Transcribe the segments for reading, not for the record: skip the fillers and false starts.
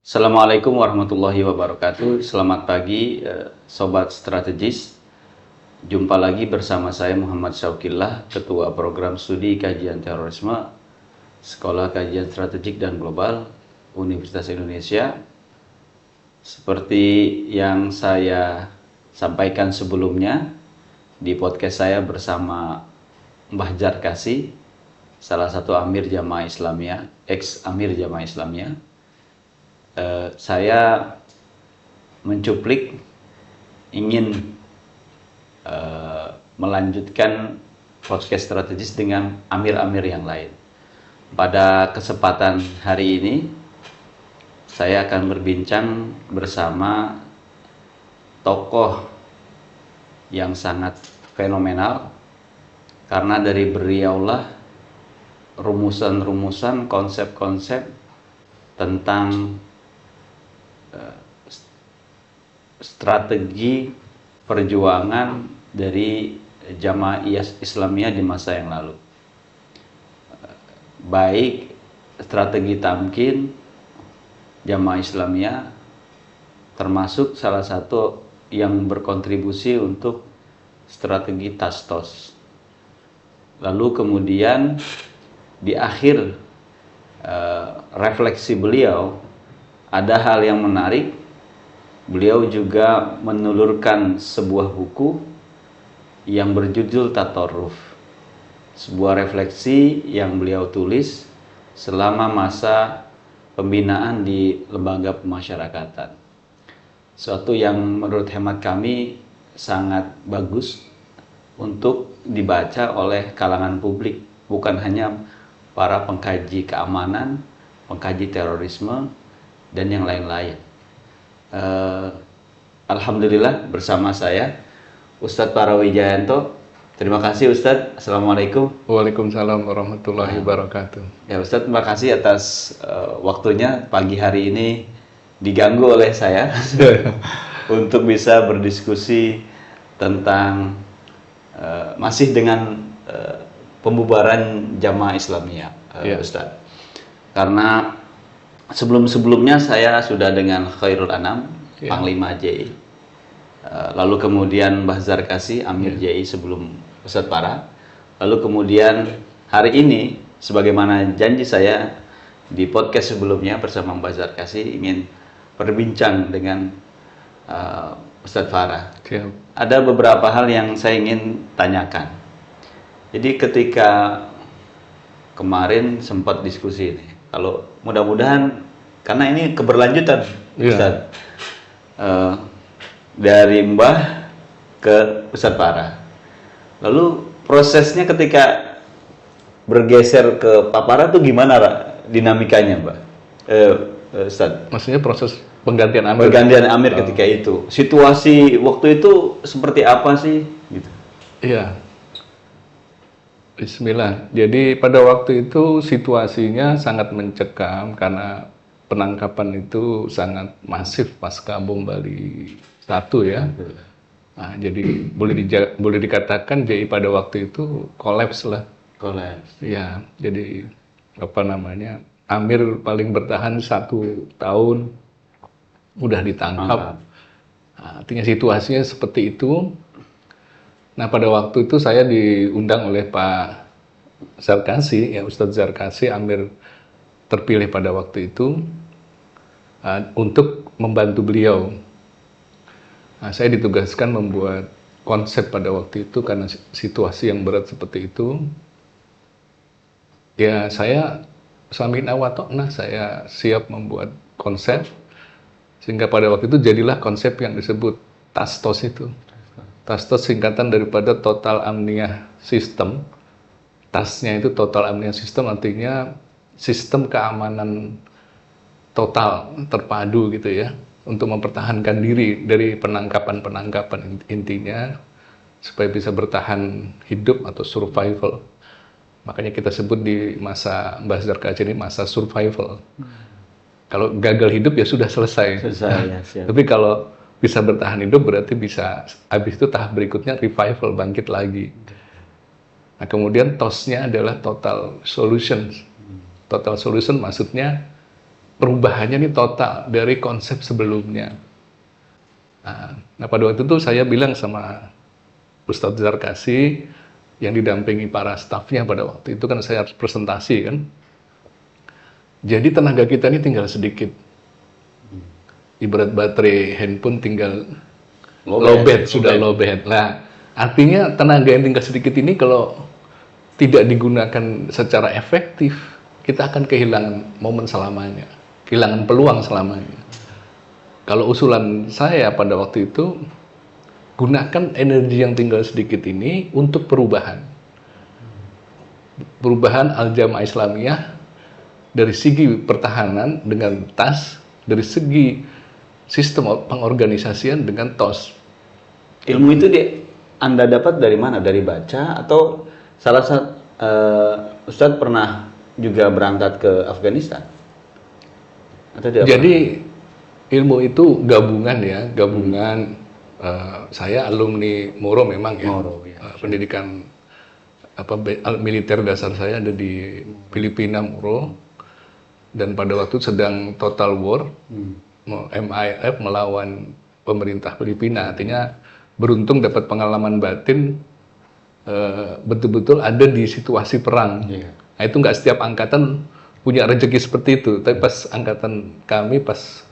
Assalamualaikum warahmatullahi wabarakatuh. Selamat pagi, Sobat Strategis. Jumpa lagi bersama saya Muhammad Syauqillah, Ketua Program Studi Kajian Terorisme, Sekolah Kajian Strategik dan Global, Universitas Indonesia. Seperti yang saya sampaikan sebelumnya, di podcast saya bersama Mbah Zarkasi, salah satu Amir Jamaah Islamiyah, ex-Amir Jamaah Islamiyah. Saya mencuplik ingin melanjutkan podcast strategis dengan amir-amir yang lain. Pada kesempatan hari ini saya akan berbincang bersama tokoh yang sangat fenomenal, karena dari beliaulah rumusan-rumusan, konsep-konsep tentang strategi perjuangan dari Jamaah Islamiyah di masa yang lalu, baik strategi tamkin Jamaah Islamiyah, termasuk salah satu yang berkontribusi untuk strategi Tastos. Lalu kemudian di akhir refleksi beliau ada hal yang menarik. Beliau juga menulurkan sebuah buku yang berjudul Tatorruf, sebuah refleksi yang beliau tulis selama masa pembinaan di lembaga pemasyarakatan. Suatu yang menurut hemat kami sangat bagus untuk dibaca oleh kalangan publik, bukan hanya para pengkaji keamanan, pengkaji terorisme, dan yang lain-lain. Alhamdulillah bersama saya Ustadz Parawijayanto. Terima kasih Ustadz. Assalamualaikum. Waalaikumsalam warahmatullahi wabarakatuh. Ya Ustadz, terima kasih atas waktunya pagi hari ini diganggu oleh saya untuk bisa berdiskusi tentang masih dengan pembubaran Jamaah Islamiyah, Ustadz. Karena sebelum-sebelumnya saya sudah dengan Khairul Anam, Panglima JI. Lalu kemudian Mbah Zarkasi, Amir JI sebelum Ustadz Para. Lalu kemudian hari ini, sebagaimana janji saya di podcast sebelumnya bersama Mbah Zarkasi, ingin berbincang dengan Ustadz Farah. Ada beberapa hal yang saya ingin tanyakan. Jadi ketika kemarin sempat diskusi ini, kalau mudah-mudahan, karena ini keberlanjutan, Ustadz, dari Mbah ke Ustadz Farah. Lalu prosesnya ketika bergeser ke Pak Farah itu gimana dinamikanya, Mbak? Ustadz? Maksudnya proses penggantian Amir? Penggantian Amir ketika itu. Situasi waktu itu seperti apa sih? Gitu. Iya. Bismillah. Jadi pada waktu itu situasinya sangat mencekam karena penangkapan itu sangat masif pasca bom Bali 1 ya. Nah, jadi boleh dikatakan JI pada waktu itu kolaps lah. Kolaps. Ya, jadi Amir paling bertahan 1 tahun udah ditangkap. Nah, artinya situasinya seperti itu. Nah, pada waktu itu saya diundang oleh Pak Zarkasi, ya Ustadz Zarkasi, Amir terpilih pada waktu itu untuk membantu beliau. Nah, saya ditugaskan membuat konsep pada waktu itu karena situasi yang berat seperti itu. Ya, saya sami'na wa ta'na, saya siap membuat konsep, sehingga pada waktu itu jadilah konsep yang disebut Tastos itu. Tastos singkatan daripada Total Amniah System. TAS-nya itu Total Amniah System, artinya sistem keamanan total terpadu gitu ya, untuk mempertahankan diri dari penangkapan intinya supaya bisa bertahan hidup atau survival. Makanya kita sebut di masa Mbah Zarkasi ini masa survival. Kalau gagal hidup ya sudah selesai. Ya, Tapi kalau bisa bertahan hidup berarti bisa, habis itu tahap berikutnya revival, bangkit lagi. Nah, kemudian TOS-nya adalah total solution. Total solution maksudnya perubahannya ini total dari konsep sebelumnya. Nah, pada waktu itu saya bilang sama Ustadz Zarkasi yang didampingi para stafnya pada waktu itu, kan saya harus presentasi kan. Jadi tenaga kita ini tinggal sedikit. Ibarat baterai handphone tinggal lowbat, sudah lowbat. Nah, artinya tenaga yang tinggal sedikit ini kalau tidak digunakan secara efektif, kita akan kehilangan momen selamanya, kehilangan peluang selamanya. Kalau usulan saya pada waktu itu, gunakan energi yang tinggal sedikit ini untuk perubahan. Perubahan Al-Jamaah Islamiyah dari segi pertahanan dengan TAS, dari segi sistem pengorganisasian dengan TOS. Ilmu itu Anda dapat dari mana? Dari baca atau salah satu Ustadz pernah juga berangkat ke Afghanistan? Atau tidak Jadi ilmu itu gabungan ya, gabungan. Saya alumni Moro memang ya. Moro, ya. Pendidikan militer dasar saya ada di Filipina, Moro. Dan pada waktu sedang total war, MIF melawan pemerintah Filipina, artinya beruntung dapat pengalaman batin, betul-betul ada di situasi perang. Nah, itu nggak setiap angkatan punya rezeki seperti itu, tapi pas angkatan kami pas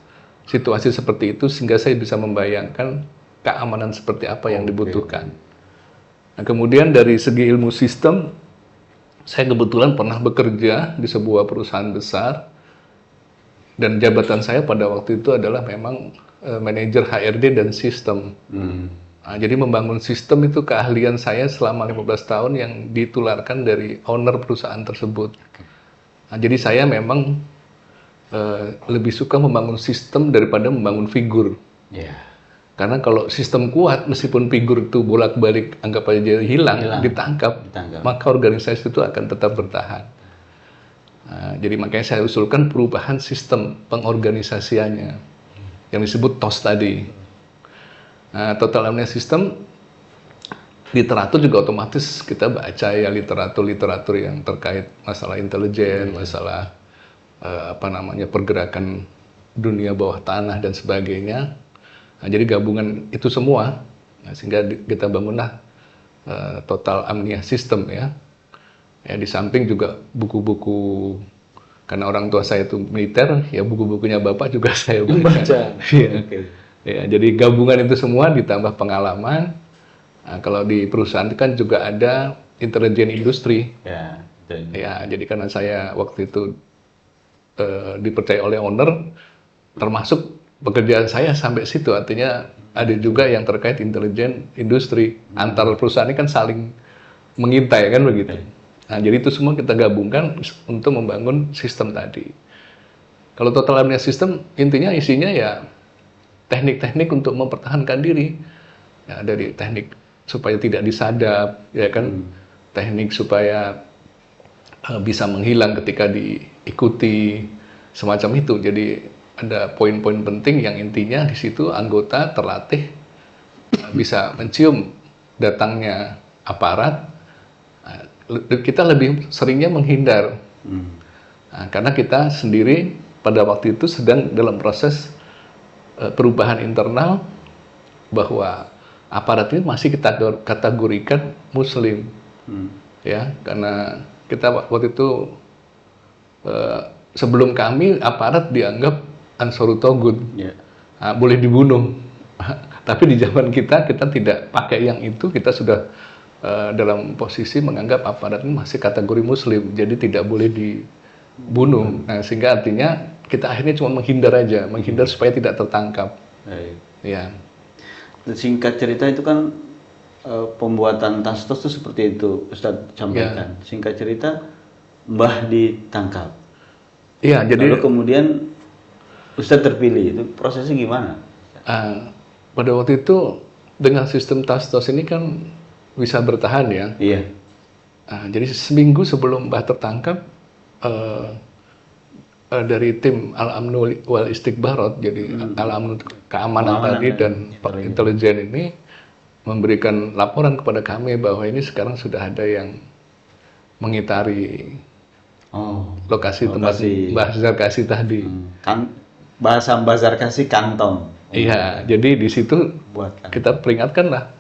situasi seperti itu, sehingga saya bisa membayangkan keamanan seperti apa yang dibutuhkan. Nah, kemudian dari segi ilmu sistem, saya kebetulan pernah bekerja di sebuah perusahaan besar, dan jabatan saya pada waktu itu adalah memang manajer HRD dan sistem. Nah, jadi membangun sistem itu keahlian saya selama 15 tahun yang ditularkan dari owner perusahaan tersebut. Nah, jadi saya memang lebih suka membangun sistem daripada membangun figur. Karena kalau sistem kuat, meskipun figur itu bolak-balik anggap aja hilang, ditangkap, maka organisasi itu akan tetap bertahan. Nah, jadi makanya saya usulkan perubahan sistem pengorganisasiannya yang disebut TOS tadi. Nah, Total Amnesty System, literatur juga otomatis kita baca ya literatur-literatur yang terkait masalah intelijen, masalah pergerakan dunia bawah tanah dan sebagainya. Nah, jadi gabungan itu semua, sehingga kita bangunlah Total Amnesty System ya. Di samping juga buku-buku, karena orang tua saya itu militer, ya buku-bukunya bapak juga saya baca. Ya, jadi gabungan itu semua ditambah pengalaman. Nah, kalau di perusahaan kan juga ada intelijen industri. Ya, jadi karena saya waktu itu dipercaya oleh owner, termasuk pekerjaan saya sampai situ, artinya ada juga yang terkait intelijen industri. Antar perusahaan ini kan saling mengintai kan begitu. Nah, jadi itu semua kita gabungkan untuk membangun sistem tadi. Kalau Total Amnesty System intinya isinya ya teknik-teknik untuk mempertahankan diri. Ya, dari teknik supaya tidak disadap, ya kan, teknik supaya bisa menghilang ketika diikuti, semacam itu. Jadi ada poin-poin penting yang intinya di situ anggota terlatih bisa mencium datangnya aparat. Kita lebih seringnya menghindar, karena kita sendiri pada waktu itu sedang dalam proses perubahan internal, bahwa aparat ini masih kita kategorikan Muslim, ya, karena kita waktu itu sebelum kami aparat dianggap Ansarut Togut, boleh dibunuh, tapi di zaman kita tidak pakai yang itu, kita sudah dalam posisi menganggap aparat ini masih kategori Muslim, jadi tidak boleh dibunuh. Nah, sehingga artinya kita akhirnya cuma menghindar aja, menghindar supaya tidak tertangkap. Ya. Singkat cerita itu kan pembuatan tas-tos itu seperti itu Ustadz sampaikan. Singkat cerita Mbah ditangkap. Iya, jadi lalu kemudian Ustadz terpilih, itu prosesnya gimana? Pada waktu itu dengan sistem tas-tos ini kan bisa bertahan ya. Iya. Jadi seminggu sebelum Mbah tertangkap, dari tim Al-Amnu wal Istikhbarat, jadi Al-Amnu keamanan tadi dan intelijen ini memberikan laporan kepada kami bahwa ini sekarang sudah ada yang mengitari Oh, lokasi tempat lokasi. bazar kasih tadi. Kan bahasa bazar kasih kantong. Iya, jadi di situ Buat kantong. kita peringatkanlah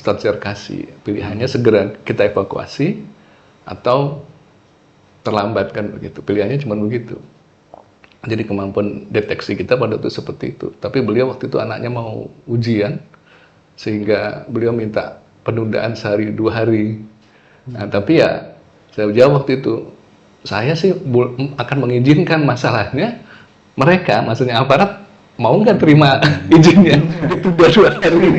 Ustadz Syarkasi, pilihannya segera kita evakuasi atau terlambat kan begitu. Pilihannya cuma begitu. Jadi kemampuan deteksi kita pada waktu seperti itu. Tapi beliau waktu itu anaknya mau ujian, sehingga beliau minta penundaan sehari 2 hari. Nah, tapi ya saya jawab waktu itu, saya sih akan mengizinkan, masalahnya mereka, maksudnya aparat, mau nggak terima izinnya ditunda 2 hari.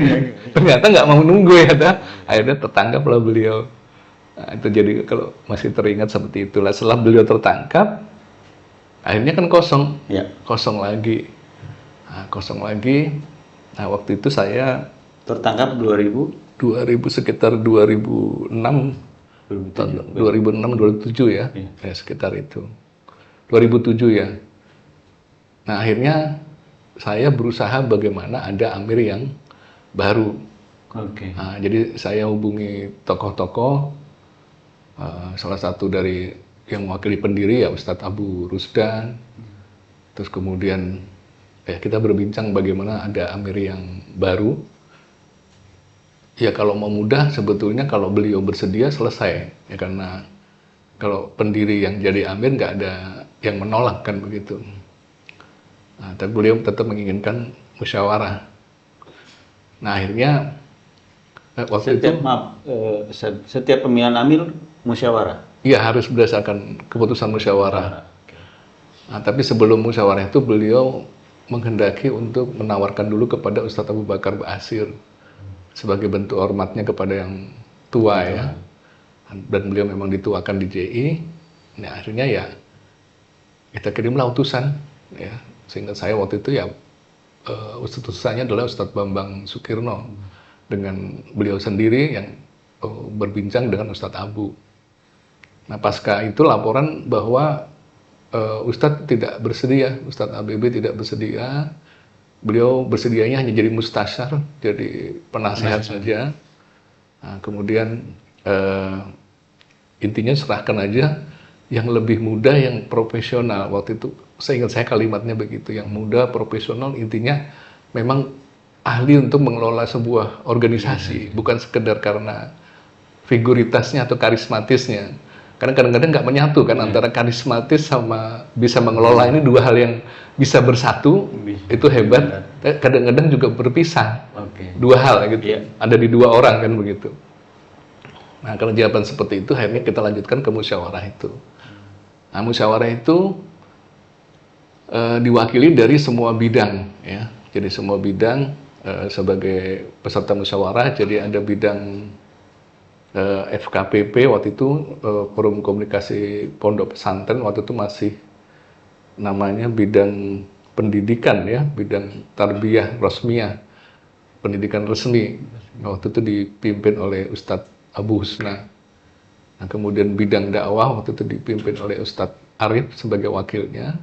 Ternyata nggak mau nunggu ya, akhirnya tertangkaplah beliau. Nah, itu jadi kalau masih teringat seperti itulah. Setelah beliau tertangkap, akhirnya kan kosong, Ya. kosong lagi. Nah, kosong lagi. Nah, waktu itu saya Tertangkap 2000 sekitar 2006, 2007 ya, Iya. ya sekitar itu. 2007 ya. Nah, akhirnya saya berusaha bagaimana ada amir yang baru. Oke. Nah, jadi saya hubungi tokoh-tokoh, salah satu dari yang mewakili pendiri ya Ustadz Abu Rusdan. Terus kemudian ya kita berbincang bagaimana ada amir yang baru. Ya kalau mau mudah sebetulnya kalau beliau bersedia selesai ya, karena kalau pendiri yang jadi amir nggak ada yang menolak kan begitu. Nah, tapi beliau tetap menginginkan musyawarah. Nah, akhirnya waktu itu Setiap pemilihan amir musyawarah. ya harus berdasarkan keputusan musyawarah. Nah, tapi sebelum musyawarah itu beliau menghendaki untuk menawarkan dulu kepada Ustadz Abu Bakar Basir sebagai bentuk hormatnya kepada yang tua ya. Dan beliau memang dituakan di JI. Nah, akhirnya ya kita kirimlah utusan ya. Sehingga saya waktu itu ya utusannya adalah Ustadz Bambang Sukirno dengan beliau sendiri yang berbincang dengan Ustadz Abu. Nah, pasca itu laporan bahwa Ustadz tidak bersedia, Ustadz ABB tidak bersedia. Beliau bersedianya hanya jadi mustasyar, jadi penasehat saja. Nah, kemudian intinya serahkan aja yang lebih muda, yang profesional. Waktu itu saya ingat saya kalimatnya begitu, yang muda, profesional, intinya memang ahli untuk mengelola sebuah organisasi, bukan sekedar karena figuritasnya atau karismatisnya. Karena kadang-kadang nggak menyatu kan antara karismatis sama bisa mengelola, ini dua hal yang bisa bersatu, itu hebat. Kadang-kadang juga berpisah, dua hal gitu, ada di dua orang kan begitu. Nah, kalau jawaban seperti itu, akhirnya kita lanjutkan ke musyawarah itu. Nah, musyawarah itu diwakili dari semua bidang ya. Jadi semua bidang sebagai peserta musyawarah. Jadi ada bidang FKPP waktu itu, Forum Komunikasi Pondok Pesantren, waktu itu masih namanya bidang pendidikan ya, bidang tarbiyah rosmiyah, pendidikan resmi. Waktu itu dipimpin oleh Ustadz Abu Husna. Nah, kemudian bidang dakwah waktu itu dipimpin oleh Ustadz Arif sebagai wakilnya.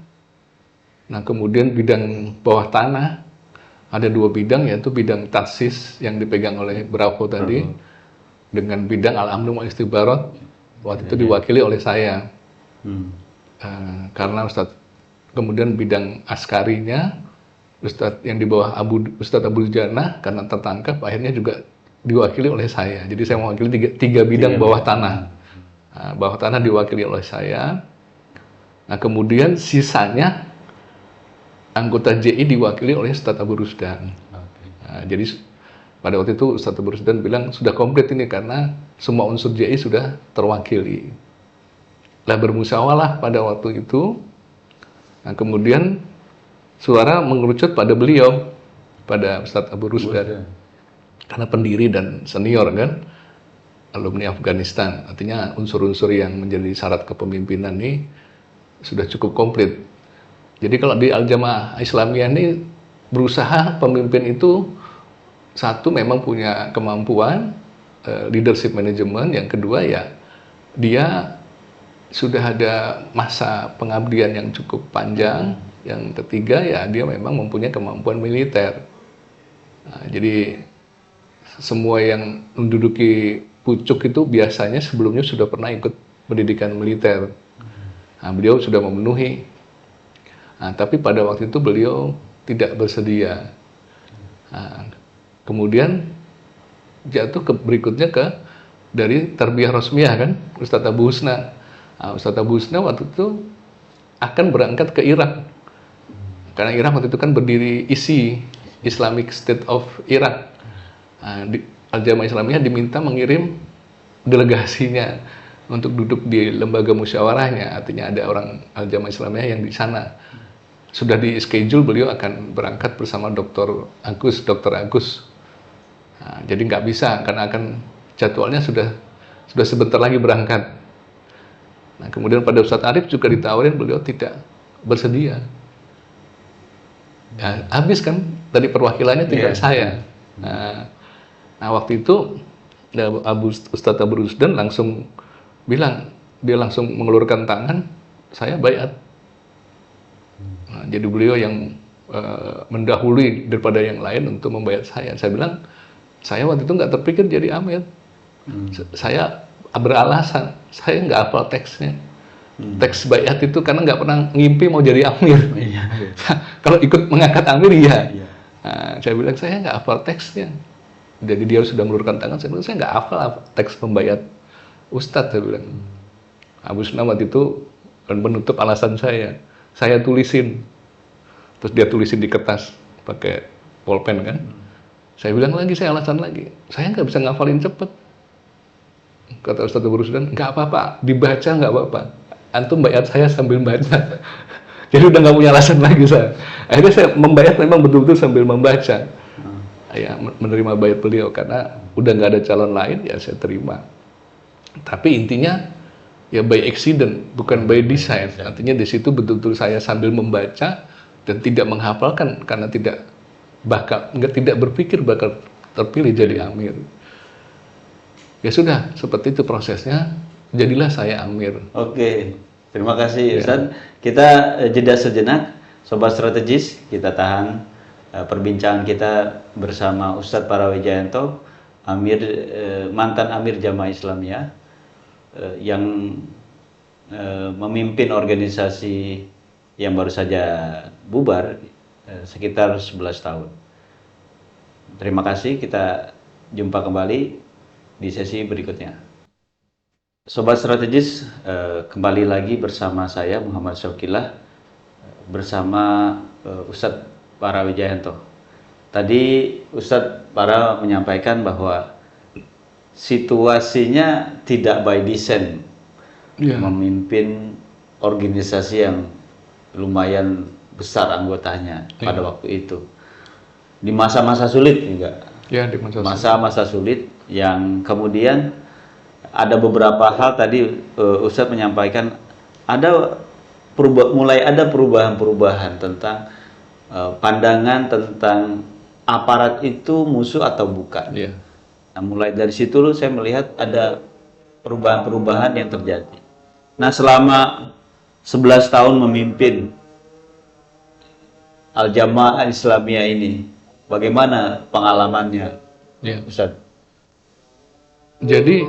Nah, kemudian bidang bawah tanah ada 2 bidang, yaitu bidang tasis yang dipegang oleh Bravo tadi, dengan bidang al-amnu wal istibarat waktu itu diwakili oleh saya. Karena kemudian bidang askarinya Ustadz yang di bawah Ustadz Abu Jannah karena tertangkap akhirnya juga diwakili oleh saya. Jadi saya mewakili tiga bidang bawah tanah. Nah, bawah tanah diwakili oleh saya. Nah, kemudian sisanya anggota JI diwakili oleh Ustadz Abu Rusdan. Nah, jadi pada waktu itu Ustadz Abu Rusdan bilang sudah komplit ini karena semua unsur JI sudah terwakili. Lah bermusyawarah pada waktu itu. Nah, kemudian suara mengerucut pada beliau, pada Ustadz Abu Rusdan. Karena pendiri dan senior kan, alumni Afghanistan. Artinya unsur-unsur yang menjadi syarat kepemimpinan ini sudah cukup komplit. Jadi kalau di Al-Jamaah Islamiyah ini berusaha pemimpin itu satu memang punya kemampuan leadership management, yang kedua ya dia sudah ada masa pengabdian yang cukup panjang, yang ketiga ya dia memang mempunyai kemampuan militer. Nah, jadi semua yang menduduki pucuk itu biasanya sebelumnya sudah pernah ikut pendidikan militer. Nah, beliau sudah memenuhi. Nah, tapi pada waktu itu beliau tidak bersedia. Nah, kemudian jatuh ke berikutnya dari tarbiyah rosmiyah kan, Ustadz Abu Husna. Nah, Ustadz Abu Husna waktu itu akan berangkat ke Irak. Karena Irak waktu itu kan berdiri ISI, Islamic State of Iraq. Nah, Al-Jamaah Islamiyah diminta mengirim delegasinya untuk duduk di lembaga musyawarahnya. Artinya ada orang Al-Jamaah Islamiyah yang di sana. Sudah di schedule beliau akan berangkat bersama Dr. Agus. Nah, jadi nggak bisa karena akan jadwalnya sudah sebentar lagi berangkat. Nah, kemudian pada Ustadz Arif juga ditawarin, beliau tidak bersedia. Ya, habis kan tadi perwakilannya tinggal saya. Nah, waktu itu Ustadz Abu Rusdan langsung bilang, dia langsung mengelurkan tangan, saya baiat. Nah, jadi beliau yang mendahului daripada yang lain untuk membaiat saya. Saya bilang, saya waktu itu nggak terpikir jadi amir. Saya beralasan, saya nggak hafal teksnya. Teks baiat itu karena nggak pernah ngimpi mau jadi amir. Kalau ikut mengangkat amir, iya. Nah, saya bilang, saya nggak hafal teksnya. Jadi dia sudah meluruskan tangan, saya bilang, saya nggak hafal teks pembaiat Ustadz, saya bilang. Abu Husna waktu itu menutup alasan saya tulisin. Terus dia tulisin di kertas, pakai pulpen kan. Saya bilang lagi, saya alasan lagi, saya nggak bisa ngafalin cepet. Kata Ustadz Abu Rusdan, nggak apa-apa, dibaca nggak apa-apa. Antum baiat saya sambil baca. Jadi udah nggak punya alasan lagi saya. Akhirnya saya membaiat memang betul-betul sambil membaca. Ya, menerima baiat beliau karena udah nggak ada calon lain, ya saya terima. Tapi intinya ya by accident, bukan by design. Artinya di situ betul-betul saya sambil membaca dan tidak menghafalkan karena tidak berpikir bakal terpilih jadi amir. Ya sudah, seperti itu prosesnya. Jadilah saya amir. Oke, terima kasih Ustadz. Kita jeda sejenak, Sobat Strategis. Kita tahan perbincangan kita bersama Ustadz Parawijayanto, mantan Amir Jamaah Islamiyah yang memimpin organisasi yang baru saja bubar sekitar 11 tahun. Terima kasih, kita jumpa kembali di sesi berikutnya. Sobat Strategis, kembali lagi bersama saya Muhammad Syauqillah bersama Ustadz Parawijayanto. Tadi Ustadz Para menyampaikan bahwa situasinya tidak by design, memimpin organisasi yang lumayan besar anggotanya pada waktu itu. Di masa-masa sulit juga. Ya, di masa-masa sulit yang kemudian ada beberapa hal tadi Ustadz menyampaikan mulai ada perubahan-perubahan tentang pandangan tentang aparat itu musuh atau bukan. Nah, mulai dari situ saya melihat ada perubahan-perubahan yang terjadi. Nah, selama 11 tahun memimpin Al-Jamaah Islamiyah ini, bagaimana pengalamannya, Ustadz? Jadi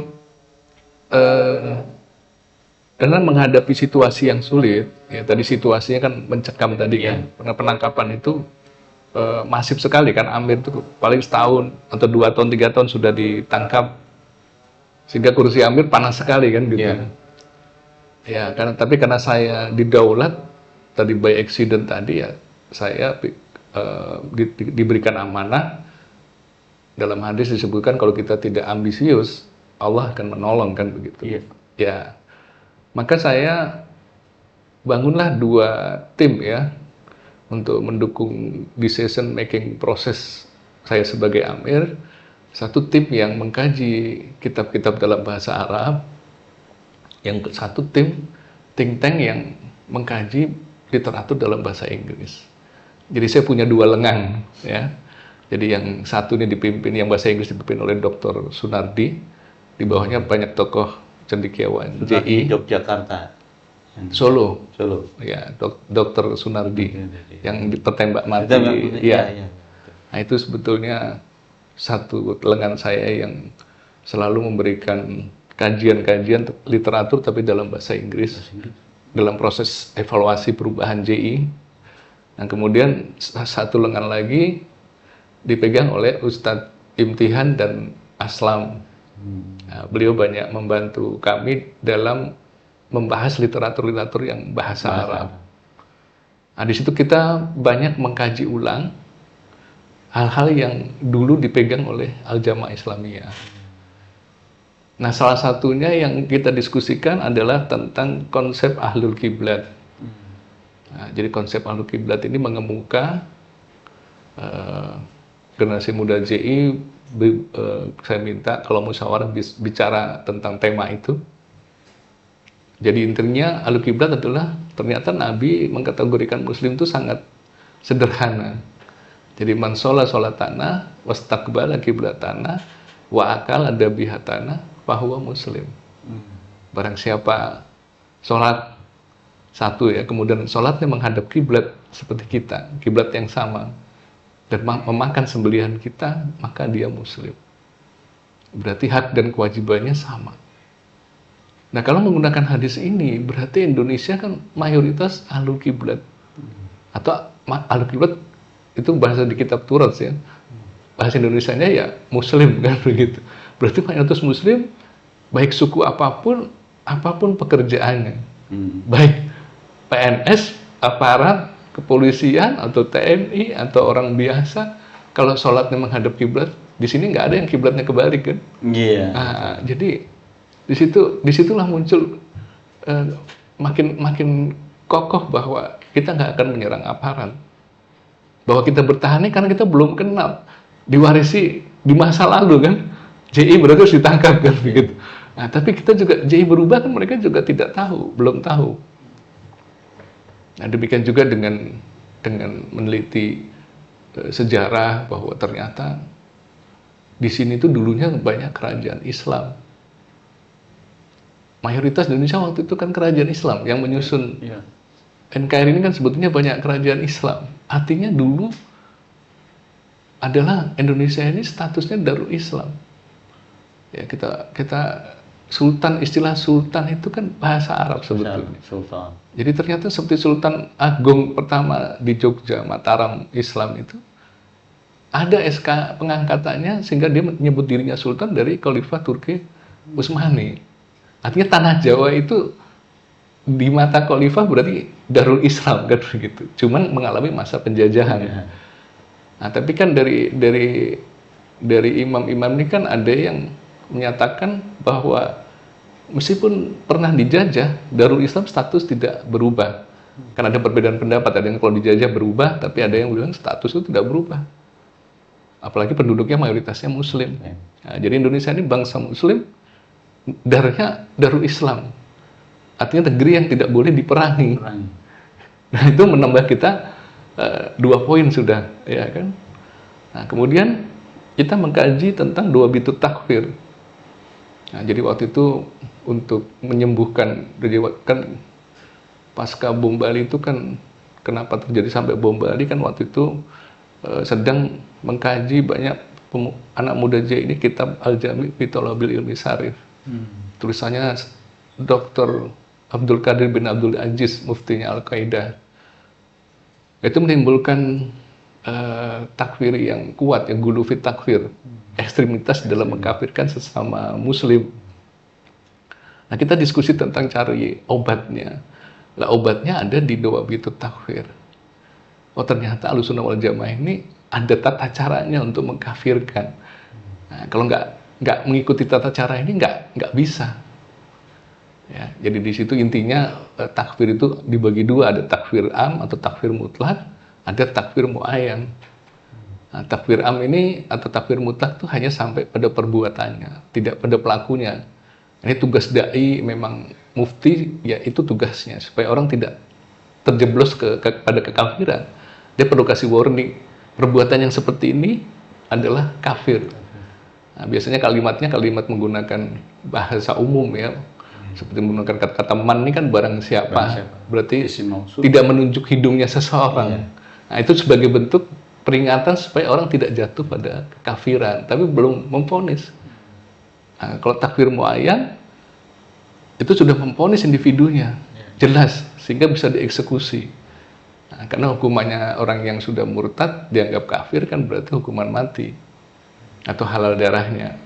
karena menghadapi situasi yang sulit, ya tadi situasinya kan mencekam tadi kan, karena penangkapan itu masif sekali kan, amir itu paling setahun atau 2 tahun 3 tahun sudah ditangkap, sehingga kursi amir panas sekali kan gitu. Ya karena saya didaulat tadi by accident tadi, ya saya diberikan amanah. Dalam hadis disebutkan kalau kita tidak ambisius, Allah akan menolong kan begitu. Ya, maka saya bangunlah 2 tim ya untuk mendukung decision making proses saya sebagai amir. Satu tim yang mengkaji kitab-kitab dalam bahasa Arab, yang satu tim think tank yang mengkaji literatur dalam bahasa Inggris. Jadi saya punya 2 lengan ya. Jadi yang satu ini dipimpin, yang bahasa Inggris dipimpin oleh Dr. Sunardi. Di bawahnya banyak tokoh cendekiawan. JI Yogyakarta. Solo. Ya, Dr. Sunardi yang tertembak mati. Nah, itu sebetulnya satu lengan saya yang selalu memberikan kajian-kajian literatur tapi dalam bahasa Inggris. dalam proses evaluasi perubahan JI. Nah, kemudian satu lengan lagi dipegang oleh Ustadz Imtihan dan Aslam. Nah, beliau banyak membantu kami dalam membahas literatur-literatur yang bahasa Arab. Nah, di situ kita banyak mengkaji ulang hal-hal yang dulu dipegang oleh Al-Jamaah Islamiyah. Nah, salah satunya yang kita diskusikan adalah tentang konsep Ahlul Kiblat. Nah, jadi konsep Ahlul Kiblat ini mengemuka generasi muda JI, saya minta kalau musyawarah bicara tentang tema itu. Jadi intinya Ahlul Kiblat adalah ternyata Nabi mengkategorikan Muslim itu sangat sederhana. Jadi man sholat sholatana, wastaqbala qiblatana, wa akal adabihatana, fahuwa Muslim. Barang siapa sholat satu ya, kemudian sholatnya menghadap kiblat seperti kita, kiblat yang sama, dan memakan sembelihan kita, maka dia Muslim. Berarti hak dan kewajibannya sama. Nah, kalau menggunakan hadis ini, berarti Indonesia kan mayoritas Ahlul Kiblat. Atau Ahlul Kiblat itu bahasa di kitab Turat ya. Bahasa Indonesianya ya Muslim kan begitu. Berarti mayoritas Muslim, baik suku apapun pekerjaannya. Baik PNS, aparat, kepolisian, atau TNI, atau orang biasa, kalau sholatnya menghadap kiblat, di sini nggak ada yang kiblatnya kebalik kan? Iya. Nah, jadi disitulah muncul makin kokoh bahwa kita nggak akan menyerang aparat, bahwa kita bertahan karena kita belum kenal, diwarisi di masa lalu kan, JI berarti harus ditangkap kan begitu. Nah, tapi kita juga JI berubah kan, mereka juga tidak tahu, belum tahu. Nah, demikian juga dengan meneliti sejarah bahwa ternyata di sini tuh dulunya banyak kerajaan Islam. Mayoritas Indonesia waktu itu kan kerajaan Islam yang menyusun. Iya. NKRI ini kan sebetulnya banyak kerajaan Islam. Artinya dulu adalah Indonesia ini statusnya Darul Islam. Ya, kita sultan, istilah sultan itu kan bahasa Arab sebetulnya. Sultan. Jadi ternyata seperti Sultan Agung pertama di Jogja, Mataram Islam itu ada SK pengangkatannya sehingga dia menyebut dirinya sultan dari Khalifah Turki Utsmani. Artinya tanah Jawa itu di mata Khalifah berarti Darul Islam kan begitu. Cuman mengalami masa penjajahan. Ya. Nah, tapi kan dari imam-imam ini kan ada yang menyatakan bahwa meskipun pernah dijajah, Darul Islam status tidak berubah. Karena ada perbedaan pendapat, ada yang kalau dijajah berubah, tapi ada yang bilang status itu tidak berubah. Apalagi penduduknya mayoritasnya Muslim. Nah, jadi Indonesia ini bangsa Muslim, darahnya Darul Islam. Artinya negeri yang tidak boleh diperangi. Nah, itu menambah kita 2 poin sudah, ya kan? Nah, kemudian kita mengkaji tentang dua bitut takfir. Nah, jadi waktu itu untuk menyembuhkan, kan pasca bom Bali itu kan kenapa terjadi sampai bom Bali kan waktu itu sedang mengkaji banyak anak muda J ini kitab Al-Jami' fi Thalabil Ilmi Syarif. Tulisannya Dr. Abdul Qadir bin Abdul Aziz, muftinya Al-Qaeda. Itu menimbulkan takfir yang kuat, yang gulu fit takfir, ekstremitas dalam mengkafirkan sesama Muslim. Nah, kita diskusi tentang cari obatnya. Lah, obatnya ada di dua bitut takfir. Oh, ternyata Ahlussunnah wal Jamaah ini ada tata caranya untuk mengkafirkan. Nah, kalau nggak mengikuti tata cara ini nggak bisa. Ya, jadi di situ intinya takfir itu dibagi dua, ada takfir am atau takfir mutlak, ada takfir muayyan. Nah, takfir am ini atau takfir mutlak itu hanya sampai pada perbuatannya, tidak pada pelakunya. Ini tugas dai, memang mufti ya itu tugasnya supaya orang tidak terjeblos pada kekafiran. Dia perlu kasih warning, perbuatan yang seperti ini adalah kafir. Nah, biasanya kalimatnya kalimat menggunakan bahasa umum ya. Seperti menggunakan kata-kata man ini kan barang siapa. Berarti tidak menunjuk hidungnya seseorang. Nah, itu sebagai bentuk peringatan supaya orang tidak jatuh pada kekafiran, tapi belum memvonis. Nah, kalau takfir muayyan itu sudah memvonis individunya. jelas sehingga bisa dieksekusi. Nah, karena hukumannya orang yang sudah murtad dianggap kafir kan berarti hukuman mati atau halal darahnya.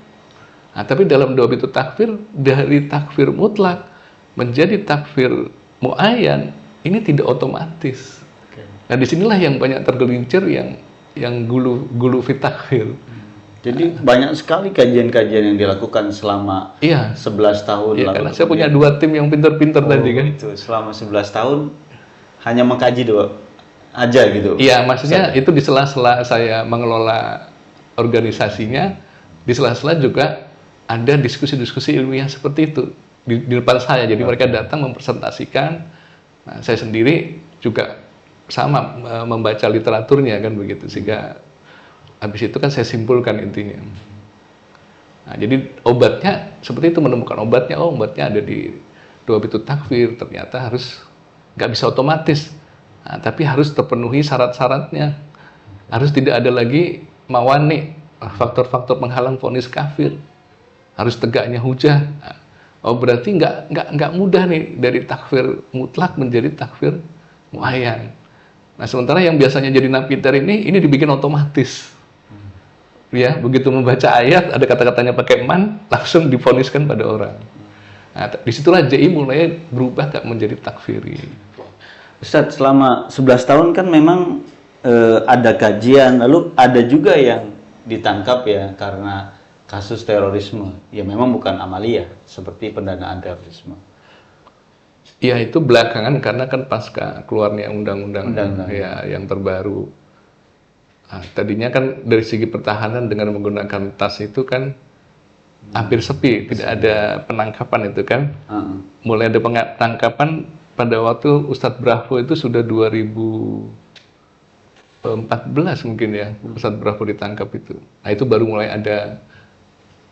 Nah, tapi dalam doab itu takfir, dari takfir mutlak menjadi takfir muayyan ini tidak otomatis. Nah, disinilah yang banyak tergelincir yang gulu fit takfir. Jadi banyak sekali kajian-kajian yang dilakukan selama Iya. 11 tahun. Iya, lalu karena saya punya 2 tim yang pinter-pinter tadi kan. itu selama 11 tahun hanya mengkaji doa aja gitu. Iya, maksudnya itu di sela-sela saya mengelola organisasinya, di sela-sela juga ada diskusi-diskusi ilmiah seperti itu di depan saya. Jadi mereka datang mempresentasikan. Nah, saya sendiri juga sama membaca literaturnya kan begitu, sehingga habis itu kan saya simpulkan intinya. Nah, jadi obatnya seperti itu, menemukan obatnya. Oh, obatnya ada di Dawabitut Takfir. Ternyata harus nggak bisa otomatis, nah, tapi harus terpenuhi syarat-syaratnya. Harus tidak ada lagi mawani, faktor-faktor penghalang vonis kafir. Harus tegaknya hujah. Nah, oh, berarti nggak mudah nih dari takfir mutlak menjadi takfir muayyan. Nah, sementara yang biasanya jadi napiter ini dibikin otomatis. Ya, begitu membaca ayat ada kata-katanya pakai man, langsung divoniskan pada orang. Nah, disitulah JI mulai berubah gak menjadi takfiri. Ustadz, selama 11 tahun kan memang ada kajian, lalu ada juga yang ditangkap ya karena kasus terorisme. Ya memang bukan amaliyah, seperti pendanaan terorisme. Ya itu belakangan karena kan pasca keluarnya undang-undang ya yang terbaru. Nah, tadinya kan dari segi pertahanan dengan menggunakan tas itu kan hampir sepi, tidak ada penangkapan itu kan. Mulai ada penangkapan pada waktu Ustadz Bravo itu sudah 2014 mungkin ya, Ustadz Bravo ditangkap itu. Nah itu baru mulai ada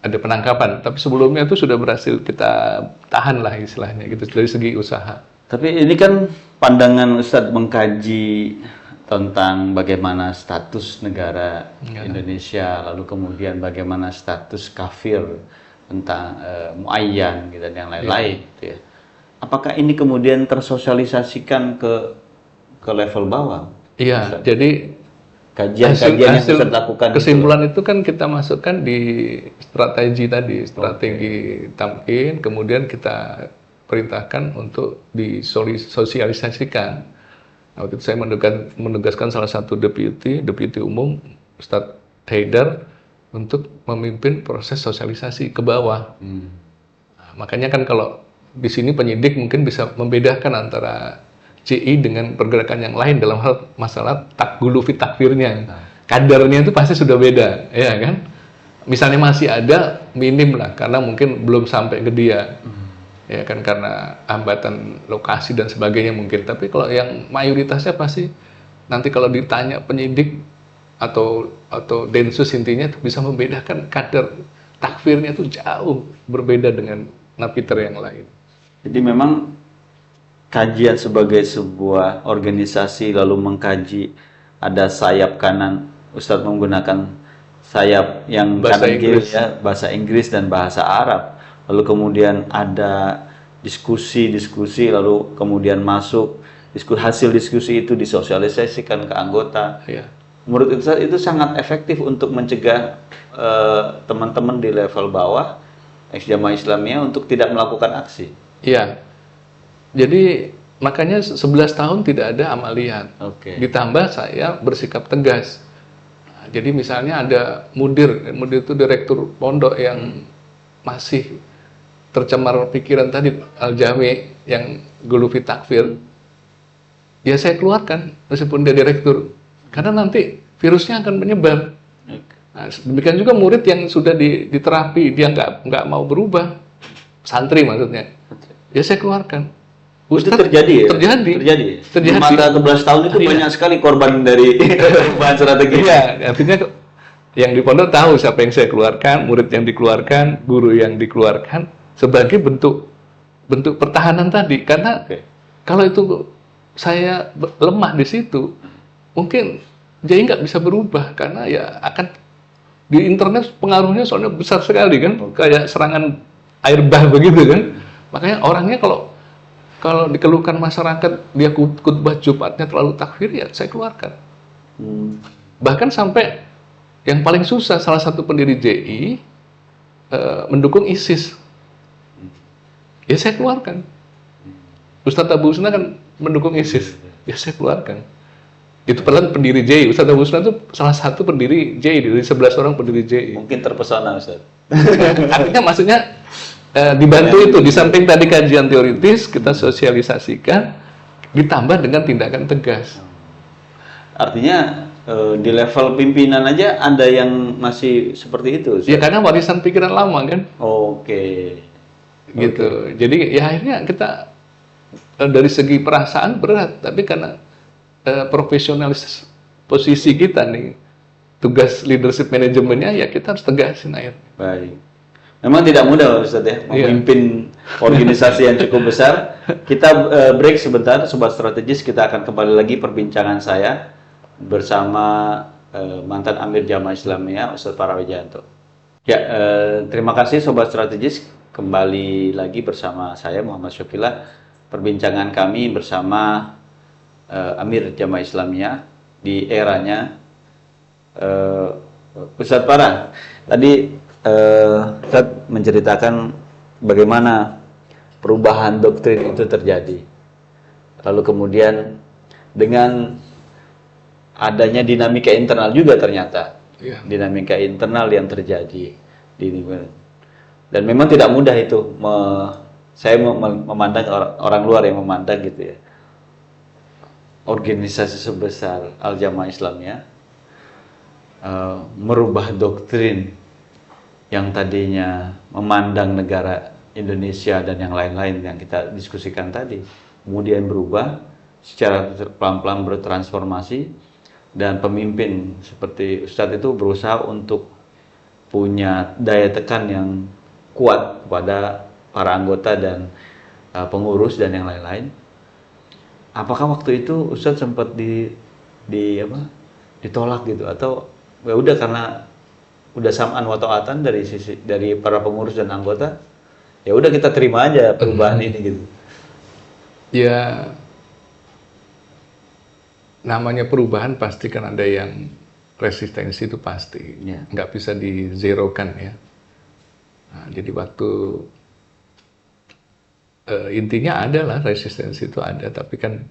penangkapan, tapi sebelumnya itu sudah berhasil kita tahan lah istilahnya gitu dari segi usaha. Tapi ini kan pandangan Ustadz mengkaji tentang bagaimana status negara Indonesia, lalu kemudian bagaimana status kafir tentang muayyan gitu, dan yang lain-lain gitu ya. Apakah ini kemudian tersosialisasikan ke level bawah? Iya, jadi kajian-kajian yang Ustadz lakukan. Kesimpulan itu kan kita masukkan di strategi tadi, strategi tamkin, kemudian kita perintahkan untuk disosialisasikan. Nah, waktu itu saya menugaskan salah satu deputi umum, Ustadz Haidar, untuk memimpin proses sosialisasi ke bawah. Nah, makanya kan kalau di sini penyidik mungkin bisa membedakan antara CI dengan pergerakan yang lain dalam hal masalah gulu fit takfirnya. Kadarnya itu pasti sudah beda, ya kan? Misalnya masih ada minim lah, karena mungkin belum sampai ke dia. Ya kan, karena hambatan lokasi dan sebagainya mungkin. Tapi kalau yang mayoritasnya pasti nanti kalau ditanya penyidik atau densus intinya bisa membedakan kadar takfirnya itu jauh berbeda dengan napiter yang lain. Jadi memang kajian sebagai sebuah organisasi lalu mengkaji ada sayap kanan, Ustadz menggunakan sayap yang bahasa kanan kiri Inggris. ya, bahasa Inggris dan bahasa Arab. Lalu kemudian ada diskusi, lalu kemudian masuk hasil diskusi itu disosialisasikan ke anggota. Ya. Menurut itu sangat efektif untuk mencegah teman-teman di level bawah ex-jamaah Islamiyah untuk tidak melakukan aksi. Iya. Jadi makanya 11 tahun tidak ada amaliyat. Ditambah saya bersikap tegas. Nah, jadi misalnya ada mudir itu direktur pondok yang masih tercemar pikiran tadi, Al-Jami yang gulu fit takfir, ya saya keluarkan meskipun dia direktur, karena nanti virusnya akan menyebar. Nah, demikian juga murid yang sudah diterapi dia nggak mau berubah, santri maksudnya, ya saya keluarkan. Ustaz, itu terjadi ya? Terjadi. Di mata 11 tahun itu banyak sekali korban dari bahan strategi. Iya, artinya yang di pondok tahu siapa yang saya keluarkan, murid yang dikeluarkan, guru yang dikeluarkan, sebagai bentuk pertahanan tadi. Karena kalau itu saya lemah di situ, mungkin jadi nggak bisa berubah, karena ya akan di internet pengaruhnya soalnya besar sekali kan, kayak serangan air bah begitu kan. Makanya orangnya kalau kalau dikeluhkan masyarakat dia khutbah Jumatnya terlalu takfir, ya saya keluarkan. Bahkan sampai yang paling susah, salah satu pendiri JI mendukung ISIS, ya saya keluarkan. Ustadz Abu Husna kan mendukung ISIS, ya saya keluarkan. Itu padahal pendiri JI. Ustadz Abu Husna itu salah satu pendiri JI, dari 11 orang pendiri JI. Mungkin terpesona Ustaz. Artinya maksudnya dibantu itu, di samping tadi kajian teoritis, kita sosialisasikan, ditambah dengan tindakan tegas. Artinya di level pimpinan aja ada yang masih seperti itu Ustaz? Ya karena warisan pikiran lama kan. Oke. Gitu. Jadi ya akhirnya kita dari segi perasaan berat, tapi karena profesionalis posisi kita nih, tugas leadership manajemennya, ya kita harus tegasin akhirnya. Baik. Memang tidak mudah Ustaz ya, memimpin organisasi yang cukup besar. Kita break sebentar, Sobat Strategis. Kita akan kembali lagi perbincangan saya bersama mantan Amir Jamaah Islamiyah, Ustaz Parawijanto. Ya, terima kasih Sobat Strategis. Kembali lagi bersama saya Muhammad Syokila. Perbincangan kami bersama Amir Jamaah Islamiyah di eranya Ustaz Parah. Tadi Ustaz menceritakan bagaimana perubahan doktrin itu terjadi. Lalu kemudian dengan adanya dinamika internal juga ternyata. Dinamika internal yang terjadi di dan memang tidak mudah itu. Saya memandang orang luar yang memandang gitu ya. Organisasi sebesar Al-Jamaah Islamiyah merubah doktrin yang tadinya memandang negara Indonesia dan yang lain-lain yang kita diskusikan tadi, kemudian berubah secara pelan-pelan bertransformasi, dan pemimpin seperti Ustadz itu berusaha untuk punya daya tekan yang kuat kepada para anggota dan pengurus dan yang lain-lain. Apakah waktu itu Ustadz sempat ditolak gitu, atau ya udah karena udah sam'an wa ta'atan dari para pengurus dan anggota, ya udah kita terima aja perubahan ini gitu? Ya, namanya perubahan pasti kan ada yang resistensi, itu pasti, nggak bisa dizerokan ya. Nah, jadi waktu intinya adalah resistensi itu ada, tapi kan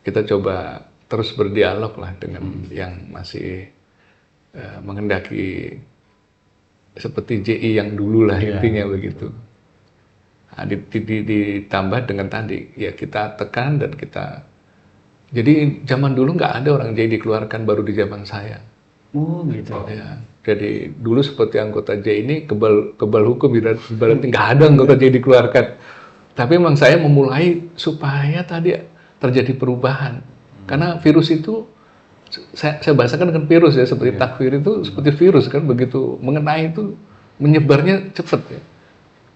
kita coba terus berdialog lah dengan yang masih menghendaki seperti JI yang dulu lah, intinya begitu. Nah, ditambah dengan tadi ya kita tekan dan kita, jadi zaman dulu nggak ada orang JI dikeluarkan, baru di zaman saya. Oh gitu ya. Jadi dulu seperti anggota JI ini kebal hukum, ibaratnya nggak ada anggota JI dikeluarkan. Tapi memang saya memulai supaya tadi terjadi perubahan. Karena virus itu, saya bahasakan dengan virus ya, seperti takfir itu seperti virus kan, begitu mengenai itu menyebarnya cepat ya.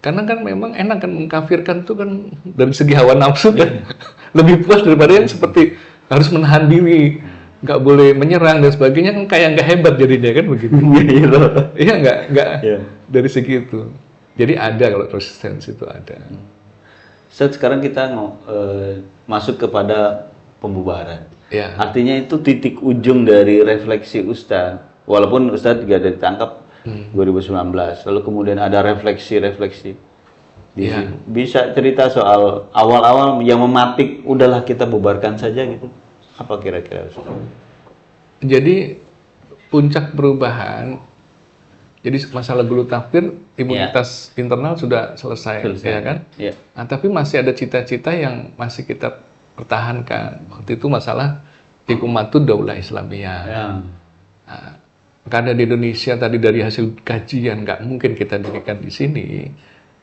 Karena kan memang enak kan mengkafirkan itu kan dari segi hawa nafsu kan, lebih puas daripada yang seperti harus menahan diri, nggak boleh menyerang dan sebagainya, kan kayak nggak hebat jadinya kan begitu. Iya nggak dari segi itu. Jadi ada kalau resistensi itu ada. Sekarang kita masuk kepada pembubaran. Ya. Artinya itu titik ujung dari refleksi Ustadz. Walaupun Ustadz juga ada ditangkap 2019. Lalu kemudian ada refleksi-refleksi. Bisa cerita soal awal-awal yang mematik, udahlah kita bubarkan saja gitu. Apa kira-kira Ustadz? Jadi puncak perubahan, jadi masalah gulu takfir, imunitas internal sudah selesai. Ya kan? Nah, tapi masih ada cita-cita yang masih kita pertahankan. Waktu itu masalah Hikumatud Daulah Islamiyah. Nah, karena di Indonesia tadi dari hasil kajian nggak mungkin kita dirikan di sini,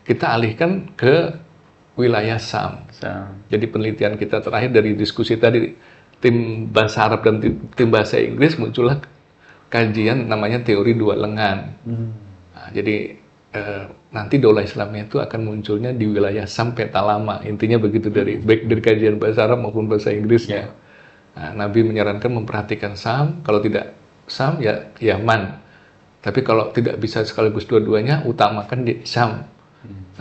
kita alihkan ke wilayah Syam. Jadi penelitian kita terakhir dari diskusi tadi tim bahasa Arab dan tim bahasa Inggris, muncullah kajian namanya teori dua lengan. Nah, jadi nanti Daulah Islamiyah itu akan munculnya di wilayah Syam peta lama. Intinya begitu, baik dari kajian bahasa Arab maupun bahasa Inggrisnya. Nah, Nabi menyarankan memperhatikan Syam, kalau tidak Syam ya Yaman. Tapi kalau tidak bisa sekaligus dua-duanya, utamakan di Syam.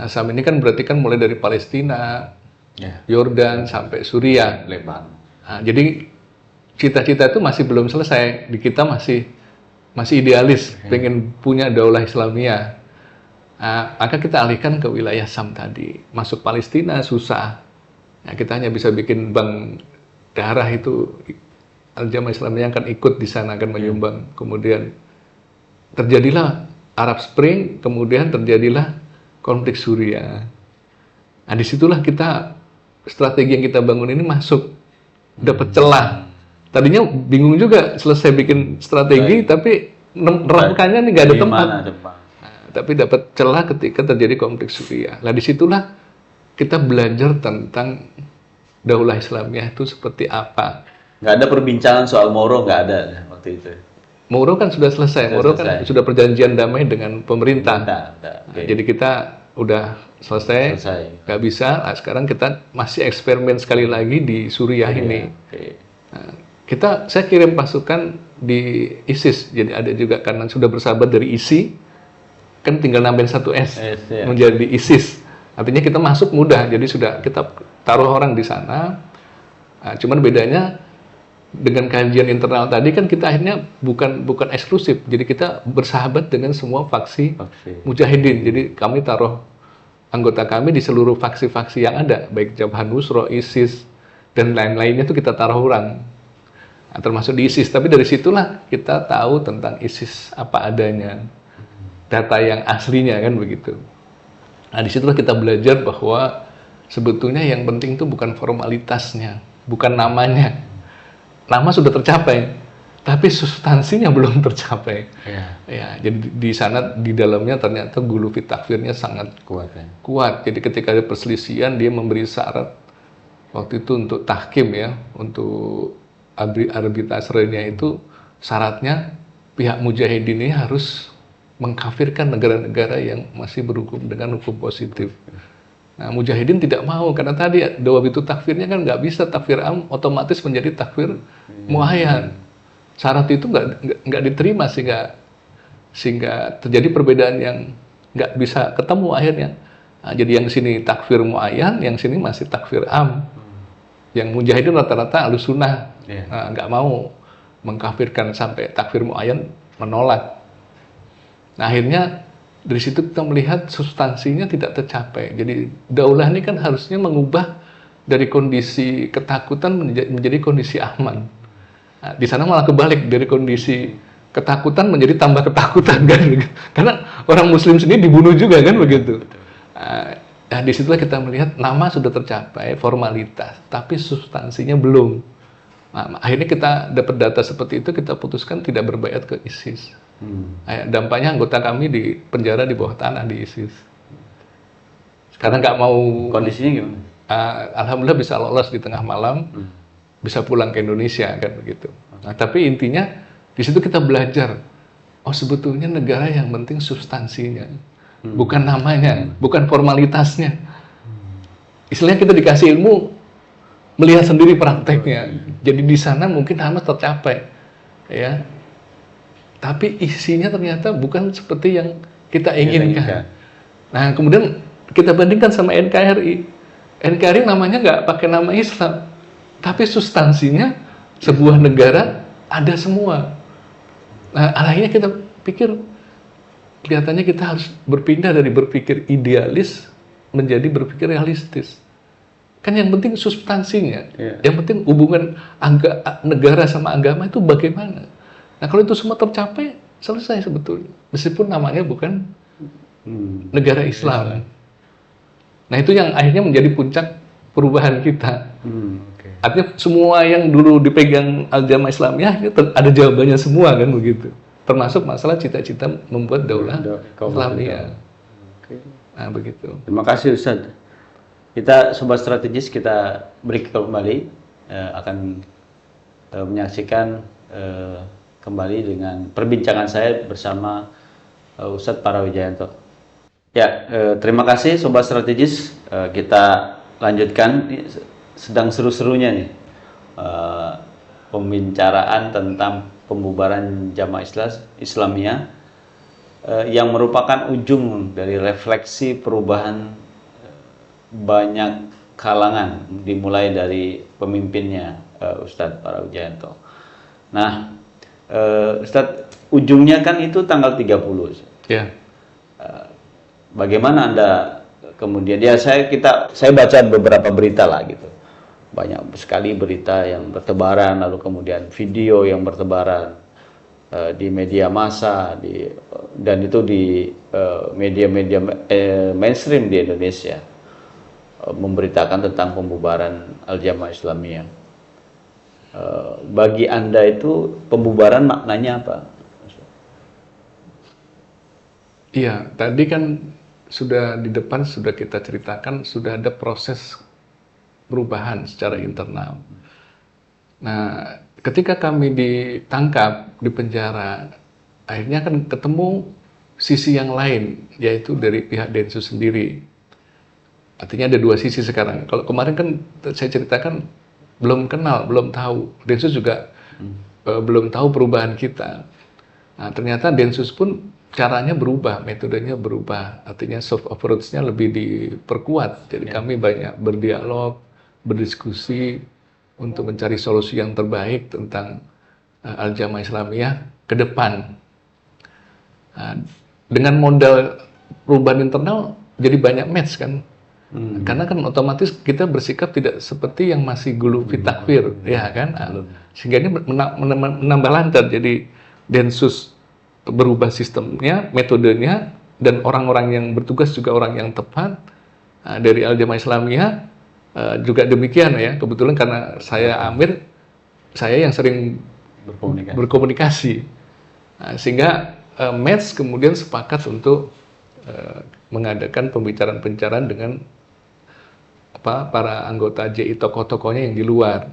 Nah, Syam ini kan berarti kan mulai dari Palestina, Ya. Yordan sampai Suriah. Lebanon. Nah, jadi cita-cita itu masih belum selesai. Di kita masih idealis, pengen punya daulah Islamiyah. Nah, maka kita alihkan ke wilayah Sam tadi. Masuk Palestina susah. Nah, kita hanya bisa bikin bank darah itu. Al-Jamaah Islamiyah akan ikut di sana, akan menyumbang. Kemudian terjadilah Arab Spring, kemudian terjadilah konflik Suriah. Nah, disitulah strategi yang kita bangun ini masuk, dapat celah. Tadinya bingung juga selesai bikin strategi, tapi nerapkannya nih nggak ada tempat. Nah, tapi dapat celah ketika terjadi konflik Suriah. Nah, disitulah kita belajar tentang daulah Islamiyah itu seperti apa. Nggak ada perbincangan soal Moro, nggak ada waktu itu. Moro kan sudah selesai. Moro kan sudah perjanjian damai dengan pemerintah. Nah, jadi kita udah selesai. Nggak bisa. Nah, sekarang kita masih eksperimen sekali lagi di Suriah ini. Nah, saya kirim pasukan di ISIS. Jadi ada juga karena sudah bersahabat dari ISI, kan tinggal nambahin satu S menjadi ISIS. Artinya kita masuk mudah. Jadi sudah kita taruh orang di sana. Nah, cuman bedanya dengan kajian internal tadi kan kita akhirnya bukan eksklusif. Jadi kita bersahabat dengan semua faksi mujahidin. Jadi kami taruh anggota kami di seluruh faksi-faksi yang ada, baik Jabhah Nusra, ISIS dan lain-lainnya itu kita taruh orang. Nah, termasuk di ISIS. Tapi dari situlah kita tahu tentang ISIS apa adanya, data yang aslinya kan begitu. Nah, disitulah kita belajar bahwa sebetulnya yang penting itu bukan formalitasnya, bukan namanya. Nama sudah tercapai, tapi substansinya belum tercapai. Ya, jadi di sana di dalamnya ternyata gulu fit takfirnya sangat kuat. Jadi ketika ada perselisihan, dia memberi syarat waktu itu untuk tahkim ya, untuk arbitrasenya itu syaratnya pihak mujahidin ini harus mengkafirkan negara-negara yang masih berhukum dengan hukum positif. Nah, mujahidin tidak mau karena tadi itu takfirnya kan nggak bisa takfir am otomatis menjadi takfir muayyan. Syarat itu nggak diterima sehingga terjadi perbedaan yang nggak bisa ketemu akhirnya. Nah, jadi yang sini takfir muayyan, yang sini masih takfir am. Yang mujahidin rata-rata ahlussunnah nggak mau mengkafirkan sampai takfir muayyan, menolak. Nah, akhirnya dari situ kita melihat substansinya tidak tercapai. Jadi daulah ini kan harusnya mengubah dari kondisi ketakutan menjadi kondisi aman. Nah, di sana malah kebalik, dari kondisi ketakutan menjadi tambah ketakutan kan. Karena orang Muslim sendiri dibunuh juga kan begitu. Nah, disitulah kita melihat nama sudah tercapai, formalitas, tapi substansinya belum. Nah, akhirnya kita dapat data seperti itu, kita putuskan tidak berbaiat ke ISIS. Dampaknya anggota kami di penjara di bawah tanah di ISIS. Sekarang nggak mau. Kondisinya gimana? Alhamdulillah bisa lolos di tengah malam, bisa pulang ke Indonesia kan begitu. Nah, tapi intinya di situ kita belajar, oh sebetulnya negara yang penting substansinya, bukan namanya, bukan formalitasnya. Istilahnya kita dikasih ilmu, melihat sendiri prakteknya. Jadi di sana mungkin Hamas tercapai, ya. Tapi isinya ternyata bukan seperti yang kita inginkan. Nah, kemudian kita bandingkan sama NKRI. NKRI namanya nggak pakai nama Islam, tapi substansinya sebuah negara ada semua. Nah, akhirnya kita pikir, kelihatannya kita harus berpindah dari berpikir idealis menjadi berpikir realistis. Kan yang penting substansinya, yang penting hubungan negara sama agama itu bagaimana. Nah, kalau itu semua tercapai, selesai sebetulnya. Meskipun namanya bukan negara Islam. Nah, itu yang akhirnya menjadi puncak perubahan kita. Artinya semua yang dulu dipegang Al-Jamaah Islamiyah, ada jawabannya semua kan begitu. Termasuk masalah cita-cita membuat daulah Islamiyah. Nah, begitu. Terima kasih Ustaz. Kita Sobat Strategis, kita break kembali, akan menyaksikan kembali dengan perbincangan saya bersama Ustadz Parawijayanto. Ya, terima kasih Sobat Strategis. Kita lanjutkan, sedang seru-serunya nih pembicaraan tentang pembubaran Jamaah Islamiyah yang merupakan ujung dari refleksi perubahan banyak kalangan, dimulai dari pemimpinnya Ustadz Para Wijayanto. Nah, Ustadz, ujungnya kan itu tanggal 30. Ya. Bagaimana Anda kemudian, ya saya baca beberapa berita lah gitu. Banyak sekali berita yang bertebaran, lalu kemudian video yang bertebaran di media massa, dan itu di media-media mainstream di Indonesia, memberitakan tentang pembubaran Al-Jamaah Islamiyah. Bagi Anda itu pembubaran maknanya apa? Iya, tadi kan sudah di depan sudah kita ceritakan, sudah ada proses perubahan secara internal. Nah, ketika kami ditangkap di penjara, akhirnya kan ketemu sisi yang lain, yaitu dari pihak Densus sendiri. Artinya ada dua sisi sekarang. Kalau kemarin kan saya ceritakan belum kenal, belum tahu. Densus juga belum tahu perubahan kita. Nah, ternyata Densus pun caranya berubah, metodenya berubah. Artinya soft approach-nya lebih diperkuat. Jadi kami banyak berdialog, berdiskusi untuk mencari solusi yang terbaik tentang Al-Jamaah Islamiyah ke depan. Nah, dengan modal perubahan internal jadi banyak match kan. Karena kan otomatis kita bersikap tidak seperti yang masih gulu fitakfir, ya kan? Sehingga ini menambah lancar. Jadi Densus berubah sistemnya, metodenya, dan orang-orang yang bertugas juga orang yang tepat. Dari Al-Jamaah Islamiyah juga demikian ya. Kebetulan karena saya Amir, saya yang sering berkomunikasi. Sehingga match kemudian sepakat untuk mengadakan pembicaraan-pembicaraan dengan para anggota JI, tokoh-tokohnya yang di luar.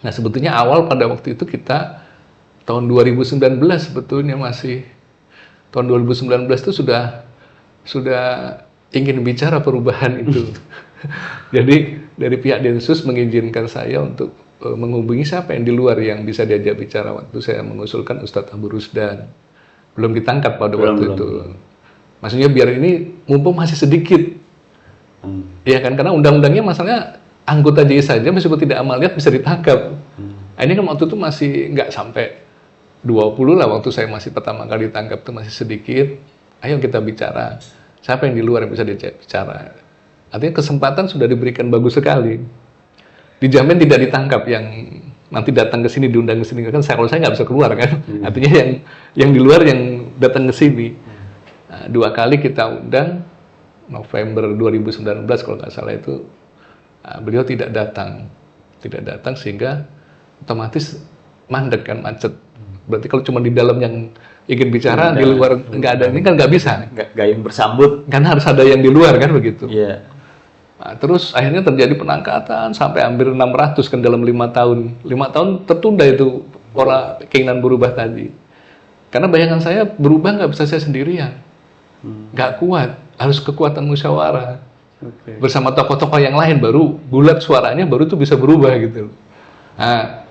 Nah, sebetulnya awal pada waktu itu kita tahun 2019 sebetulnya masih tahun 2019 itu sudah ingin bicara perubahan itu. Jadi dari pihak Densus mengizinkan saya untuk menghubungi siapa yang di luar yang bisa diajak bicara. Waktu saya mengusulkan Ustadz Abu Rusdan. Belum ditangkap pada waktu itu. Maksudnya biar ini mumpung masih sedikit. Ya kan, karena undang-undangnya masalahnya anggota JI saja meskipun tidak amaliyat bisa ditangkap. Ini kan waktu itu masih nggak sampai 20 lah, waktu saya masih pertama kali ditangkap itu masih sedikit. Ayo kita bicara. Siapa yang di luar yang bisa diajak bicara? Artinya kesempatan sudah diberikan bagus sekali. Dijamin tidak ditangkap yang nanti datang ke sini diundang ke sini kan. Kalau saya nggak bisa keluar kan. Artinya yang di luar yang datang ke sini. Nah, 2 kali kita undang. November 2019 kalau nggak salah itu beliau tidak datang sehingga otomatis mandek kan, macet. Berarti kalau cuma di dalam yang ingin bicara, di luar nggak ada, ini kan nggak bisa. Nggak yang bersambut. Kan harus ada yang di luar kan begitu. Iya. Nah, terus akhirnya terjadi penangkatan sampai hampir 600 kan dalam 5 tahun. 5 tahun tertunda itu keinginan berubah tadi. Karena bayangan saya berubah nggak bisa saya sendirian. Nggak kuat, harus kekuatan musyawarah. Bersama tokoh-tokoh yang lain baru bulat suaranya, baru itu bisa berubah gitu. Nah,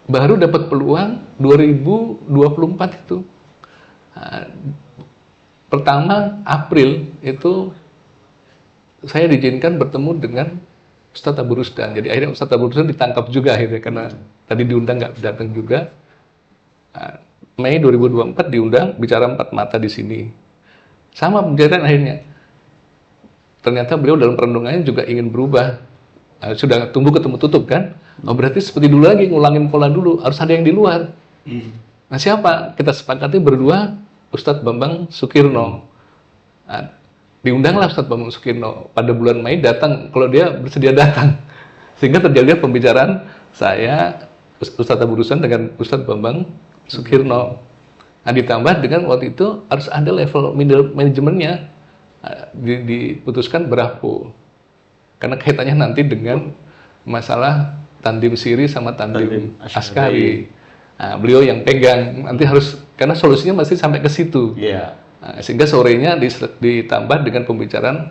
baru dapat peluang 2024 itu. Nah, pertama April itu saya diizinkan bertemu dengan Ustadz Abu Rusdan. Jadi akhirnya Ustadz Abu Rusdan ditangkap juga akhirnya karena tadi diundang nggak datang juga. Nah, Mei 2024 diundang bicara 4 mata di sini. Sama pembicaraan akhirnya. Ternyata beliau dalam perenungannya juga ingin berubah. Nah, sudah tumbuh ketemu tutup kan? Oh, berarti seperti dulu lagi, ngulangin pola dulu. Harus ada yang di luar. Nah, siapa? Kita sepakati berdua, Ustadz Bambang Sukirno. Nah, diundanglah Ustadz Bambang Sukirno. Pada bulan Mei datang, kalau dia bersedia datang. Sehingga terjadi pembicaraan saya, Ustadz Abu Rusdan dengan Ustadz Bambang Sukirno. Nah, ditambah dengan waktu itu harus ada level middle manajemennya. Diputuskan berapa? Karena kaitannya nanti dengan masalah Tandim Siri sama Tandim Askari. Nah, beliau yang pegang, nanti harus, karena solusinya masih sampai ke situ. Nah, sehingga sorenya ditambah dengan pembicaraan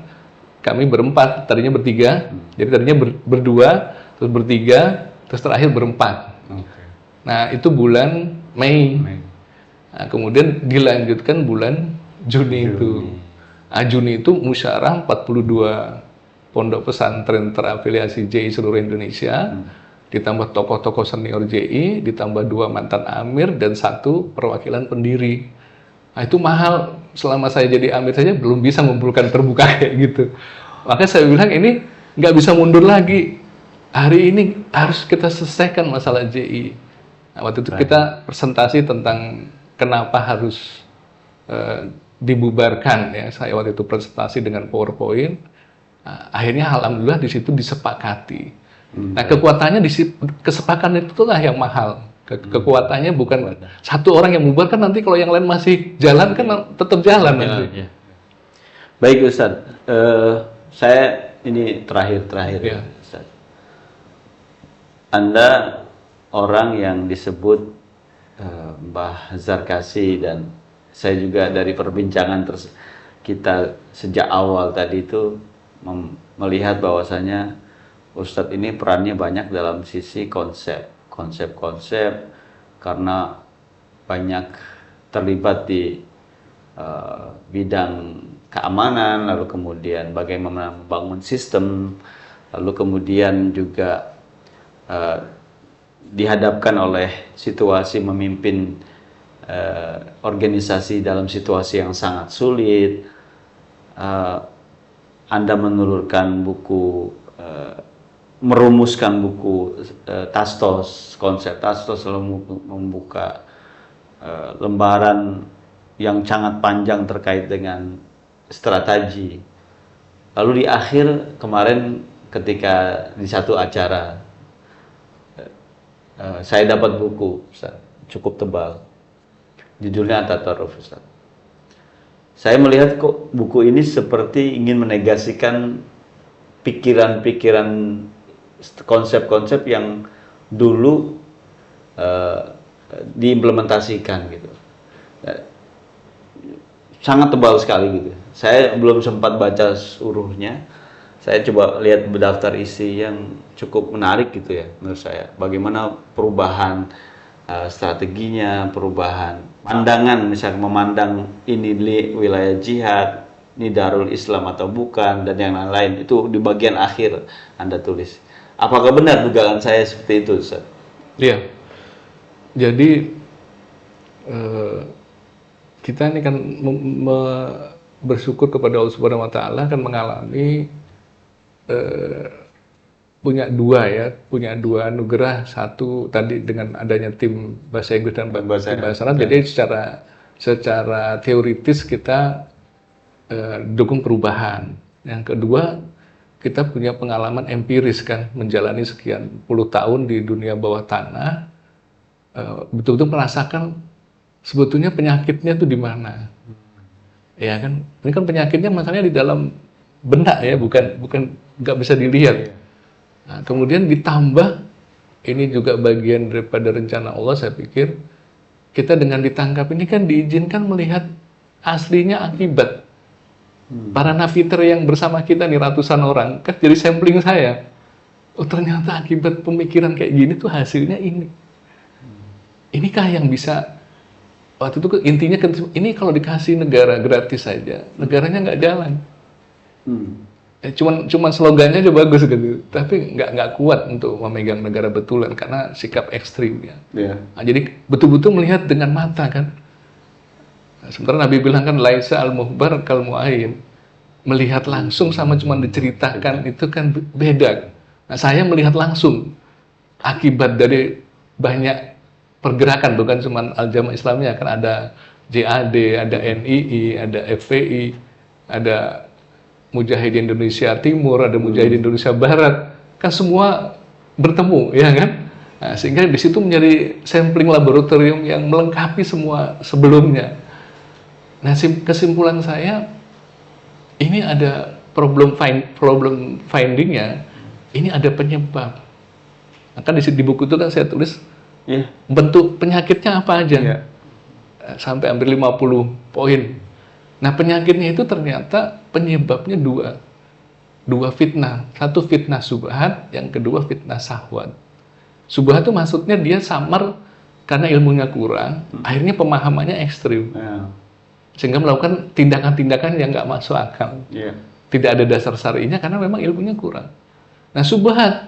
kami berempat, tadinya bertiga, jadi tadinya berdua, terus bertiga, terus terakhir berempat. Nah, itu bulan Mei. Nah, kemudian dilanjutkan bulan Juni itu. Nah, Juni itu musyawarah 42 pondok pesantren terafiliasi JI seluruh Indonesia, ditambah tokoh-tokoh senior JI, ditambah 2 mantan amir dan 1 perwakilan pendiri. Nah, itu mahal. Selama saya jadi amir saja belum bisa mengumpulkan terbuka kayak gitu. Makanya saya bilang ini nggak bisa mundur lagi. Hari ini harus kita selesaikan masalah JI. Nah, waktu itu kita presentasi tentang kenapa harus dibubarkan ya. Saya waktu itu presentasi dengan PowerPoint. Nah, akhirnya alhamdulillah di situ disepakati. Nah, kekuatannya kesepakatan itulah yang mahal. Kekuatannya bukan satu orang yang bubarkan, nanti kalau yang lain masih jalan kan tetap jalan nanti. Ya. Baik Ustadz, saya ini terakhir Ya. Ustadz. Anda orang yang disebut Mbah Zarkasi, dan saya juga dari perbincangan kita sejak awal tadi itu melihat bahwasanya Ustadz ini perannya banyak dalam sisi konsep, karena banyak terlibat di bidang keamanan, lalu kemudian bagaimana membangun sistem, lalu kemudian juga dihadapkan oleh situasi memimpin organisasi dalam situasi yang sangat sulit. Anda menelurkan buku, merumuskan buku Tastos, konsep Tastos, lalu membuka lembaran yang sangat panjang terkait dengan strategi. Lalu di akhir kemarin ketika di satu acara saya dapat buku, Ustaz, cukup tebal, judulnya At-Tatarruf, Ustaz. Saya melihat kok buku ini seperti ingin menegasikan pikiran-pikiran, konsep-konsep yang dulu diimplementasikan gitu. Sangat tebal sekali gitu. Saya belum sempat baca seluruhnya. Saya coba lihat daftar isi yang cukup menarik gitu ya menurut saya. Bagaimana perubahan strateginya, perubahan pandangan, misalnya memandang ini wilayah jihad, ini Darul Islam atau bukan, dan yang lain-lain. Itu di bagian akhir Anda tulis. Apakah benar dugaan saya seperti itu, Ustaz? Iya. Jadi kita ini kan bersyukur kepada Allah Subhanahu wa taala kan mengalami punya dua anugerah. Satu tadi dengan adanya tim bahasa Inggris dan bahasa Arab. Jadi secara teoritis kita dukung perubahan. Yang kedua, kita punya pengalaman empiris kan, menjalani sekian puluh tahun di dunia bawah tanah, betul-betul merasakan sebetulnya penyakitnya itu di mana. Ya kan, ini kan penyakitnya masalahnya di dalam benak ya, bukan nggak bisa dilihat. Nah, kemudian ditambah ini juga bagian daripada rencana Allah, saya pikir kita dengan ditangkap ini kan diizinkan melihat aslinya akibat. Para napiter yang bersama kita nih ratusan orang kan jadi sampling saya. Oh ternyata akibat pemikiran kayak gini tuh hasilnya ini. Inikah yang bisa, waktu itu intinya ini kalau dikasih negara gratis saja, negaranya nggak jalan. Cuman slogannya aja bagus gitu, tapi nggak kuat untuk memegang negara betulan karena sikap ekstrimnya. Nah, jadi betul-betul melihat dengan mata kan. Nah, sementara Nabi bilang kan laisa al-muhbar kal mu'ayyin. Melihat langsung sama cuma diceritakan itu kan beda. Nah, saya melihat langsung akibat dari banyak pergerakan, bukan cuma Al-Jamaah Islamiyah, kan ada JAD, ada NII, ada FPI, ada Mujahidin Indonesia Timur, ada Mujahidin Indonesia Barat, kan semua bertemu, ya kan? Nah, sehingga di situ menjadi sampling laboratorium yang melengkapi semua sebelumnya. Nah, kesimpulan saya, ini ada problem findingnya, ini ada penyebab. Nah, kan di buku itu kan saya tulis bentuk penyakitnya apa aja, sampai hampir 50 poin. Nah, penyakitnya itu ternyata penyebabnya dua fitnah. Satu fitnah subhat, yang kedua fitnah syahwat. Subhat itu maksudnya dia samar karena ilmunya kurang, akhirnya pemahamannya ekstrim. Sehingga melakukan tindakan-tindakan yang nggak masuk akal. tidak ada dasar syar'inya karena memang ilmunya kurang. Nah, syubhat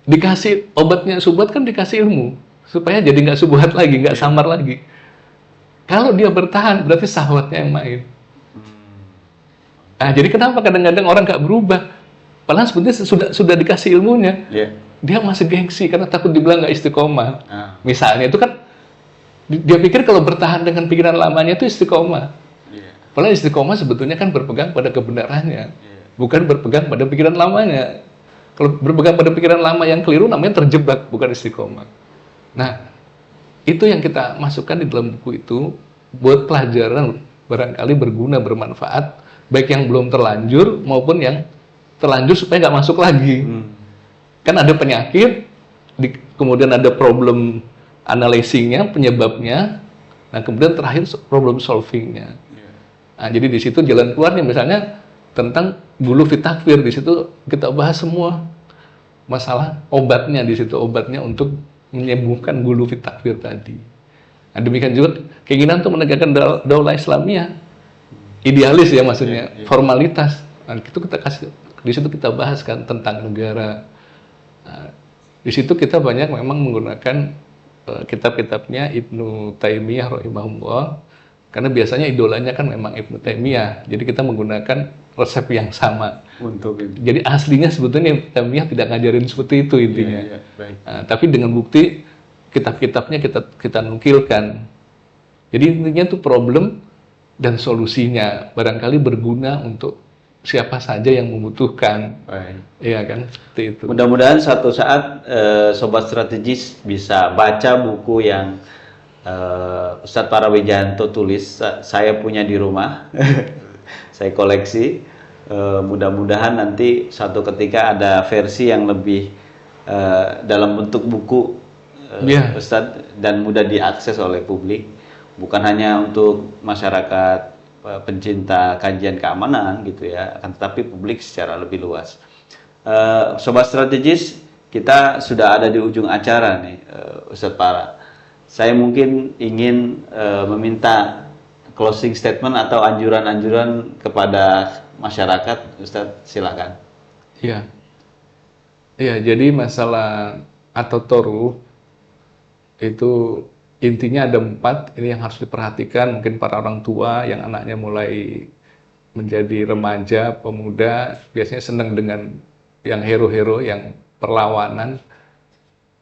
dikasih obatnya, syubhat kan dikasih ilmu supaya jadi nggak syubhat lagi, nggak samar lagi. Kalau dia bertahan berarti syahwatnya yang main. Nah, jadi kenapa kadang-kadang orang nggak berubah? Padahal sebetulnya sudah dikasih ilmunya, dia masih gengsi karena takut dibilang nggak istiqomah. Misalnya itu kan dia pikir kalau bertahan dengan pikiran lamanya itu istiqomah. Padahal istiqomah sebetulnya kan berpegang pada kebenarannya, bukan berpegang pada pikiran lamanya. Kalau berpegang pada pikiran lama yang keliru namanya terjebak, bukan istiqomah. Nah, itu yang kita masukkan di dalam buku itu buat pelajaran, barangkali berguna, bermanfaat, baik yang belum terlanjur maupun yang terlanjur supaya nggak masuk lagi. Kan ada penyakit, kemudian ada problem analyzing-nya, penyebabnya, nah kemudian terakhir problem solving-nya. Nah, jadi di situ jalan keluarnya misalnya tentang gulu fitakfir, di situ kita bahas semua masalah obatnya, di situ obatnya untuk menyembuhkan gulu fitakfir tadi. Nah, demikian juga keinginan untuk menegakkan daulah Islamiyah, idealis ya maksudnya, formalitas. Nah, itu kita kasih, di situ kita bahas kan tentang negara. Nah, di situ kita banyak memang menggunakan kitab-kitabnya Ibnu Taimiyah rahimahullah, karena biasanya idolanya kan memang Ibnu Taimiyah. Jadi kita menggunakan resep yang sama. Untuk itu. Jadi aslinya sebetulnya Ibnu Taimiyah tidak ngajarin seperti itu intinya. Baik. Nah, tapi dengan bukti kitab-kitabnya kita nukilkan. Jadi intinya itu problem dan solusinya barangkali berguna untuk siapa saja yang membutuhkan. Iya kan, seperti itu. Mudah-mudahan suatu saat Sobat Strategis bisa baca buku yang Ustadz Parawijayanto tulis. Saya punya di rumah, saya koleksi. Mudah-mudahan nanti suatu ketika ada versi yang lebih dalam bentuk buku, Ustadz, dan mudah diakses oleh publik, bukan hanya untuk masyarakat pencinta kajian keamanan gitu ya, akan tetapi publik secara lebih luas. Sobat Strategis, kita sudah ada di ujung acara nih, Ustadz Para. Saya mungkin ingin meminta closing statement atau anjuran-anjuran kepada masyarakat, Ustadz, silakan. Iya, iya. Jadi masalah atau toruh itu intinya ada 4, ini yang harus diperhatikan mungkin para orang tua yang anaknya mulai menjadi remaja, pemuda, biasanya senang dengan yang hero-hero, yang perlawanan.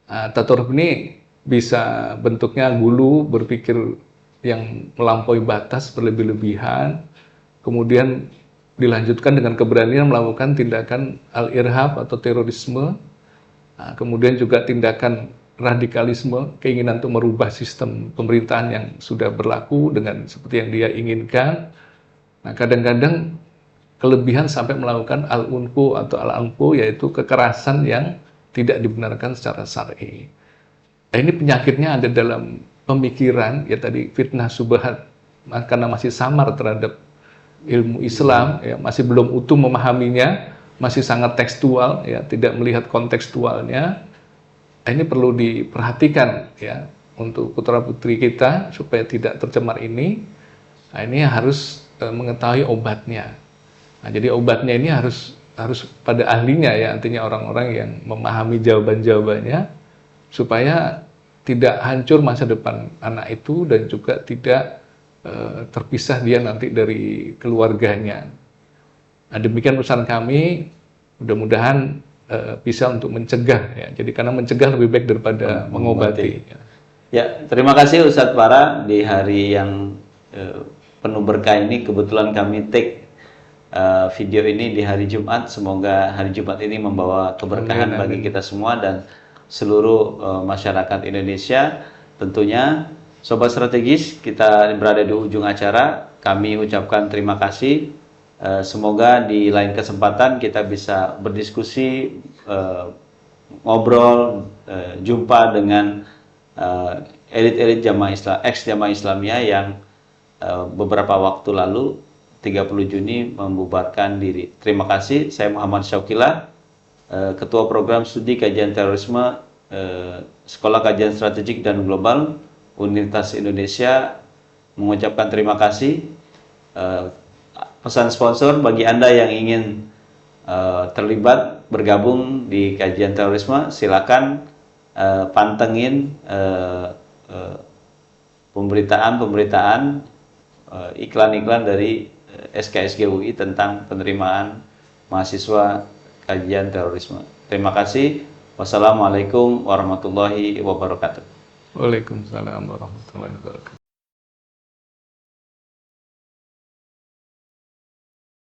Tatoruf ini bisa bentuknya gulu, berpikir yang melampaui batas, berlebih-lebihan, kemudian dilanjutkan dengan keberanian melakukan tindakan al-irhab atau terorisme, kemudian juga tindakan radikalisme, keinginan untuk merubah sistem pemerintahan yang sudah berlaku dengan seperti yang dia inginkan. Nah, kadang-kadang kelebihan sampai melakukan al-unfu atau al-anfu, yaitu kekerasan yang tidak dibenarkan secara syar'i. Nah, ini penyakitnya ada dalam pemikiran, ya tadi fitnah subhat, karena masih samar terhadap ilmu Islam, ya masih belum utuh memahaminya, masih sangat tekstual, ya tidak melihat kontekstualnya. Ini perlu diperhatikan ya untuk putra-putri kita supaya tidak tercemar ini. Nah, ini harus mengetahui obatnya. Nah, jadi obatnya ini harus pada ahlinya ya, artinya orang-orang yang memahami jawaban-jawabannya supaya tidak hancur masa depan anak itu dan juga tidak terpisah dia nanti dari keluarganya. Nah, demikian pesan kami, mudah-mudahan bisa untuk mencegah ya. Jadi karena mencegah lebih baik daripada mengobati. Ya, terima kasih Ustadz Para di hari yang penuh berkah ini. Kebetulan kami take video ini di hari Jumat. Semoga hari Jumat ini membawa keberkahan bagi kita semua dan seluruh masyarakat Indonesia. Tentunya Sobat Strategis, kita berada di ujung acara. Kami ucapkan terima kasih. Semoga di lain kesempatan kita bisa berdiskusi, ngobrol, jumpa dengan elit-elit jamaah Islam, ex-jamaah Islamiyah yang beberapa waktu lalu 30 Juni membubarkan diri. Terima kasih. Saya Muhammad Syaukilah, Ketua Program Studi Kajian Terorisme Sekolah Kajian Strategik dan Global Universitas Indonesia, mengucapkan terima kasih. pesan sponsor bagi Anda yang ingin terlibat bergabung di kajian terorisme, silakan pantengin pemberitaan-pemberitaan iklan-iklan dari SKSG UI tentang penerimaan mahasiswa kajian terorisme. Terima kasih. Wassalamualaikum warahmatullahi wabarakatuh. Waalaikumsalam warahmatullahi wabarakatuh.